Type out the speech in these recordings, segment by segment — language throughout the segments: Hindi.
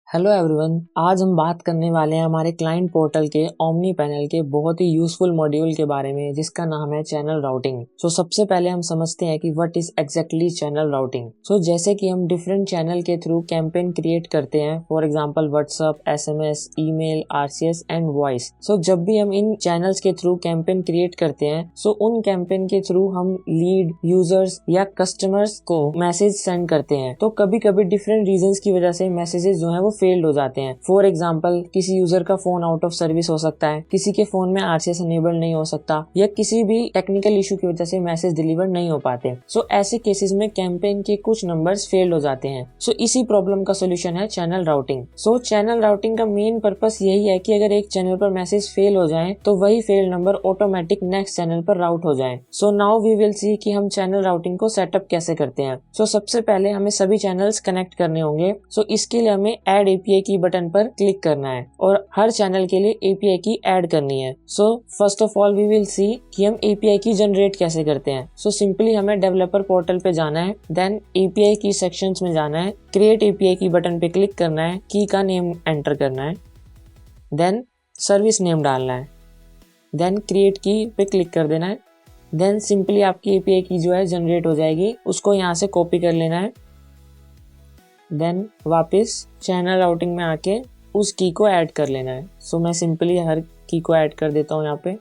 हेलो एवरीवन, आज हम बात करने वाले हैं हमारे क्लाइंट पोर्टल के ओमनी पैनल के बहुत ही यूजफुल मॉड्यूल के बारे में जिसका नाम है चैनल राउटिंग। सबसे पहले हम समझते हैं कि what is exactly channel routing. जैसे कि हम डिफरेंट चैनल के थ्रू कैंपेन क्रिएट करते हैं, for example WhatsApp, SMS, email, RCS and voice. जब भी हम इन चैनल्स के थ्रू कैंपेन क्रिएट करते हैं उन कैंपेन के थ्रू हम लीड, यूजर्स या कस्टमर्स को मैसेज सेंड करते हैं। कभी कभी डिफरेंट रीजंस की वजह से मैसेजेस जो है वो फेल्ड हो जाते हैं। फॉर एग्जाम्पल, किसी यूजर का फोन आउट ऑफ सर्विस हो सकता है, किसी के फोन में आरसीएस इनेबल नहीं हो सकता, या किसी भी टेक्निकल इशू की वजह से मैसेज डिलीवर नहीं हो पाते। ऐसे केसेस में कैंपेन के कुछ नंबर्स फेल हो जाते हैं। इसी प्रॉब्लम का सोल्यूशन है चैनल राउटिंग। चैनल राउटिंग का मेन पर्पस यही है कि अगर एक चैनल पर मैसेज फेल हो जाए तो वही fail number automatic next channel पर राउट हो जाए। नाउ वी विल सी कि हम चैनल राउटिंग को सेटअप कैसे करते हैं। सबसे पहले हमें सभी चैनल्स कनेक्ट करने होंगे। इसके लिए हमें ऐड एपीआई की बटन पर क्लिक करना है और हर चैनल के लिए एपीआई की ऐड करनी है। First of all we will see कि हम एपीआई की जनरेट कैसे करते हैं। सिंपली हमें डेवलपर पोर्टल पे जाना है, देन एपीआई की सेक्शंस में जाना है, क्रिएट एपीआई की बटन पे क्लिक करना है, की का नेम एंटर करना है, देन सर्विस नेम डालना है, देन क्रिएट की पे क्लिक कर देना है। देन सिंपली आपकी एपीआई की जो है जनरेट हो जाएगी। उसको यहाँ से कॉपी कर लेना है, देन वापस चैनल राउटिंग में आके उस की को ऐड कर लेना है। मैं सिंपली हर की को ऐड कर देता हूँ यहाँ पे।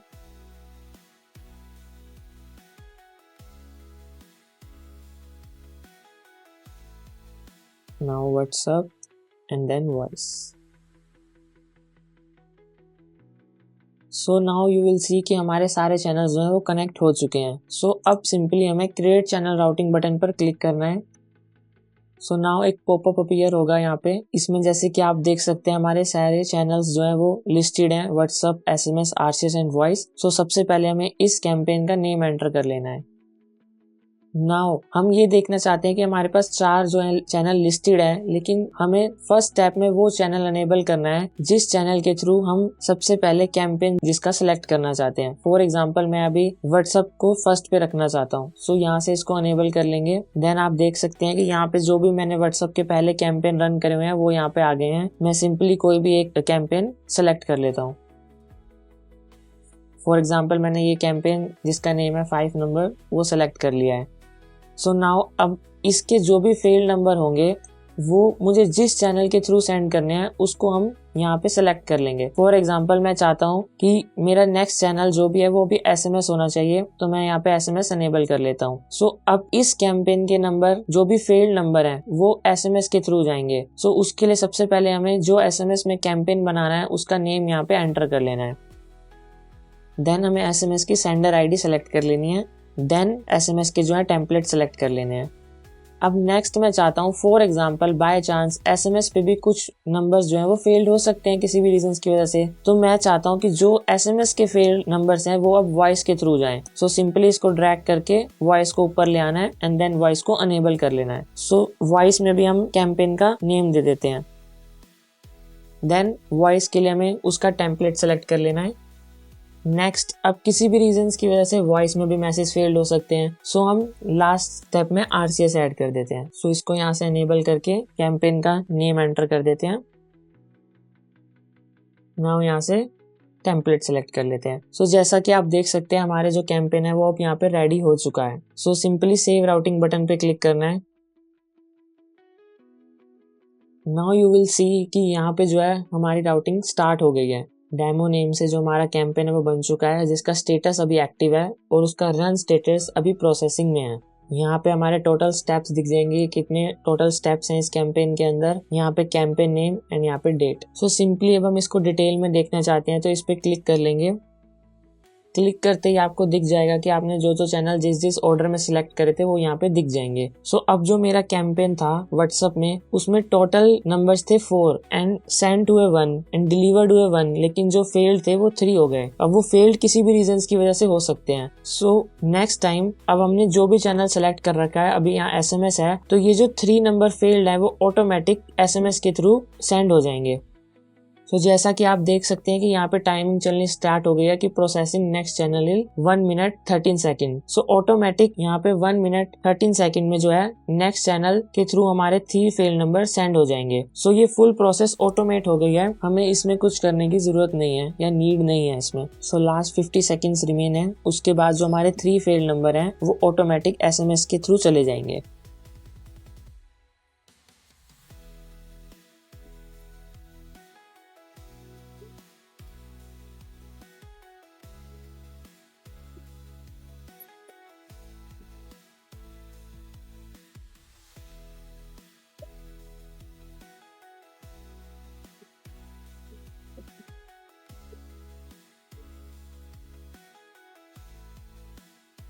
Now WhatsApp and then voice. Now you will see कि हमारे सारे चैनल जो है वो कनेक्ट हो चुके हैं। अब सिंपली हमें क्रिएट चैनल राउटिंग बटन पर क्लिक करना है। नाउ एक पॉपअप अपीयर होगा यहाँ पे। इसमें जैसे कि आप देख सकते हैं हमारे सारे चैनल्स जो है वो लिस्टेड हैं, WhatsApp, SMS, RCS and voice. सबसे पहले हमें इस कैंपेन का नेम एंटर कर लेना है। नाउ हम ये देखना चाहते हैं कि हमारे पास 4 जो है चैनल लिस्टेड है, लेकिन हमें फर्स्ट स्टेप में वो चैनल अनेबल करना है जिस चैनल के थ्रू हम सबसे पहले कैंपेन जिसका सिलेक्ट करना चाहते हैं। फॉर एग्जांपल, मैं अभी व्हाट्सएप को फर्स्ट पे रखना चाहता हूँ। यहाँ से इसको अनेबल कर लेंगे। देन आप देख सकते हैं कि यहाँ पे जो भी मैंने व्हाट्सएप के पहले कैंपेन रन करे हुए हैं वो यहाँ पे आ गए हैं। मैं सिंपली कोई भी एक कैंपेन सेलेक्ट कर लेता हूँ। फॉर एग्जाम्पल, मैंने ये कैंपेन जिसका नेम है 5 नंबर वो सेलेक्ट कर लिया है। नाउ अब इसके जो भी फेल्ड नंबर होंगे वो मुझे जिस चैनल के थ्रू सेंड करने हैं उसको हम यहाँ पे सेलेक्ट कर लेंगे। फॉर एग्जांपल, मैं चाहता हूँ कि मेरा नेक्स्ट चैनल जो भी है वो भी एसएमएस होना चाहिए, तो मैं यहाँ पे एसएमएस अनेबल कर लेता हूँ। अब इस कैंपेन के नंबर जो भी फेल्ड नंबर है वो एसएमएस के थ्रू जाएंगे। उसके लिए सबसे पहले हमें जो एसएमएस में कैंपेन बनाना है उसका नेम यहाँ पे एंटर कर लेना है। देन हमें एसएमएस की सेंडर आईडी सेलेक्ट कर लेनी है। देन एसएमएस के जो है टेम्पलेट सेलेक्ट कर लेने हैं। अब नेक्स्ट मैं चाहता हूँ, for example by chance SMS पे भी कुछ नंबर्स जो हैं वो फेल्ड हो सकते हैं किसी भी रीजंस की वजह से, तो मैं चाहता हूँ कि जो एसएमएस के फेल्ड नंबर्स हैं वो अब वॉइस के थ्रू जाएं। सिंपली इसको ड्रैग करके वॉइस को ऊपर ले आना है एंड देन वॉइस को अनेबल कर लेना है। वॉइस में भी हम कैंपेन का नेम दे देते हैं। देन वॉइस के लिए हमें उसका टेम्पलेट सेलेक्ट कर लेना है। नेक्स्ट, अब किसी भी रीजंस की वजह से वॉइस में भी मैसेज फेल्ड हो सकते हैं, हम लास्ट स्टेप में आरसीएस ऐड कर देते हैं। इसको यहाँ से एनेबल करके कैंपेन का नेम एंटर कर देते हैं। नाउ यहाँ से टेम्पलेट सेलेक्ट कर लेते हैं। जैसा कि आप देख सकते हैं हमारे जो कैंपेन है वो अब यहाँ पे रेडी हो चुका है। सिंपली सेव राउटिंग बटन पे क्लिक करना है। नाउ यू विल सी कि यहाँ पे जो है हमारी राउटिंग स्टार्ट हो गई है। डेमो नेम से जो हमारा कैंपेन है वो बन चुका है, जिसका स्टेटस अभी एक्टिव है और उसका रन स्टेटस अभी प्रोसेसिंग में है। यहाँ पे हमारे टोटल स्टेप्स दिख जाएंगे, कितने टोटल स्टेप्स हैं इस कैंपेन के अंदर। यहाँ पे कैंपेन नेम एंड यहाँ पे डेट। सिंपली अब हम इसको डिटेल में देखना चाहते हैं तो इस पे क्लिक कर लेंगे। क्लिक करते ही आपको दिख जाएगा कि आपने जो चैनल जिस ऑर्डर में सिलेक्ट करे थे वो यहाँ पे दिख जाएंगे। अब जो मेरा कैंपेन था व्हाट्सएप में उसमें टोटल नंबर्स थे 4 एंड सेंड हुए 1 एंड डिलीवर्ड हुए 1, लेकिन जो फेल्ड थे वो 3 हो गए। अब वो फेल्ड किसी भी रीजंस की वजह से हो सकते हैं। नेक्स्ट टाइम अब हमने जो भी चैनल सेलेक्ट कर रखा है, अभी यहाँ एसएमएस है, तो ये जो 3 नंबर फेल्ड है वो ऑटोमेटिक एसएमएस के थ्रू सेंड हो जाएंगे। तो जैसा कि आप देख सकते हैं कि यहाँ पे टाइमिंग चलनी स्टार्ट हो गई है कि processing next channel in 1 minute 13 second. So automatic यहाँ पे 1 मिनट 13 सेकंड में जो है नेक्स्ट चैनल के थ्रू हमारे 3 फेल नंबर सेंड हो जाएंगे। सो ये फुल प्रोसेस ऑटोमेट हो गई है, हमें इसमें कुछ करने की जरूरत नहीं है या नीड नहीं है इसमें। सो लास्ट 50 सेकेंड्स रिमेन है, उसके बाद जो हमारे 3 फेल नंबर हैं वो ऑटोमेटिक SMS के थ्रू चले जाएंगे।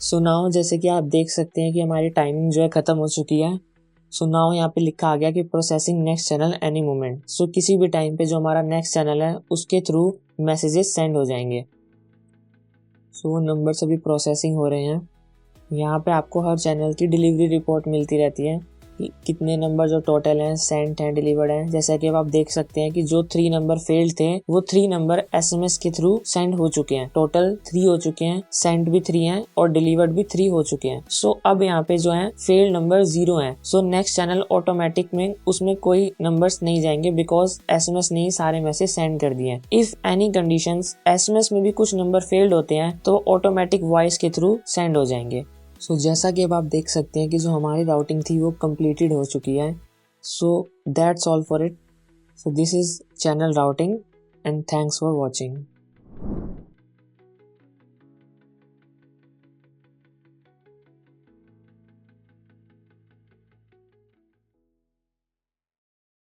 सो नाउ जैसे कि आप देख सकते हैं कि हमारी टाइमिंग जो है खत्म हो चुकी है। सो नाउ यहाँ पे लिखा आ गया कि processing next channel any moment. सो किसी भी टाइम पे जो हमारा नेक्स्ट चैनल है उसके थ्रू मैसेजेस सेंड हो जाएंगे। सो वो नंबर्स अभी प्रोसेसिंग हो रहे हैं। यहाँ पे आपको हर चैनल की डिलीवरी रिपोर्ट मिलती रहती है कि कितने नंबर जो टोटल हैं सेंड हैं डिलीवर्ड हैं। जैसा कि अब आप देख सकते हैं कि जो 3 नंबर फेल्ड थे वो 3 नंबर SMS के थ्रू सेंड हो चुके हैं। टोटल 3 हो चुके हैं, सेंड भी 3 हैं और डिलीवर्ड भी 3 हो चुके हैं। सो अब यहाँ पे जो है फेल्ड नंबर 0 है। सो नेक्स्ट चैनल ऑटोमेटिक में उसमें कोई नंबर्स नहीं जाएंगे बिकॉज SMS ने ही सारे मैसेज सेंड कर दिए हैं। इफ एनी कंडीशंस SMS में भी कुछ नंबर फेल्ड होते हैं तो ऑटोमेटिक वॉइस के थ्रू सेंड हो जाएंगे। सो जैसा कि अब आप देख सकते हैं कि जो हमारी राउटिंग थी वो कंप्लीटेड हो चुकी है। So that's all for it. So this is channel routing and thanks for watching.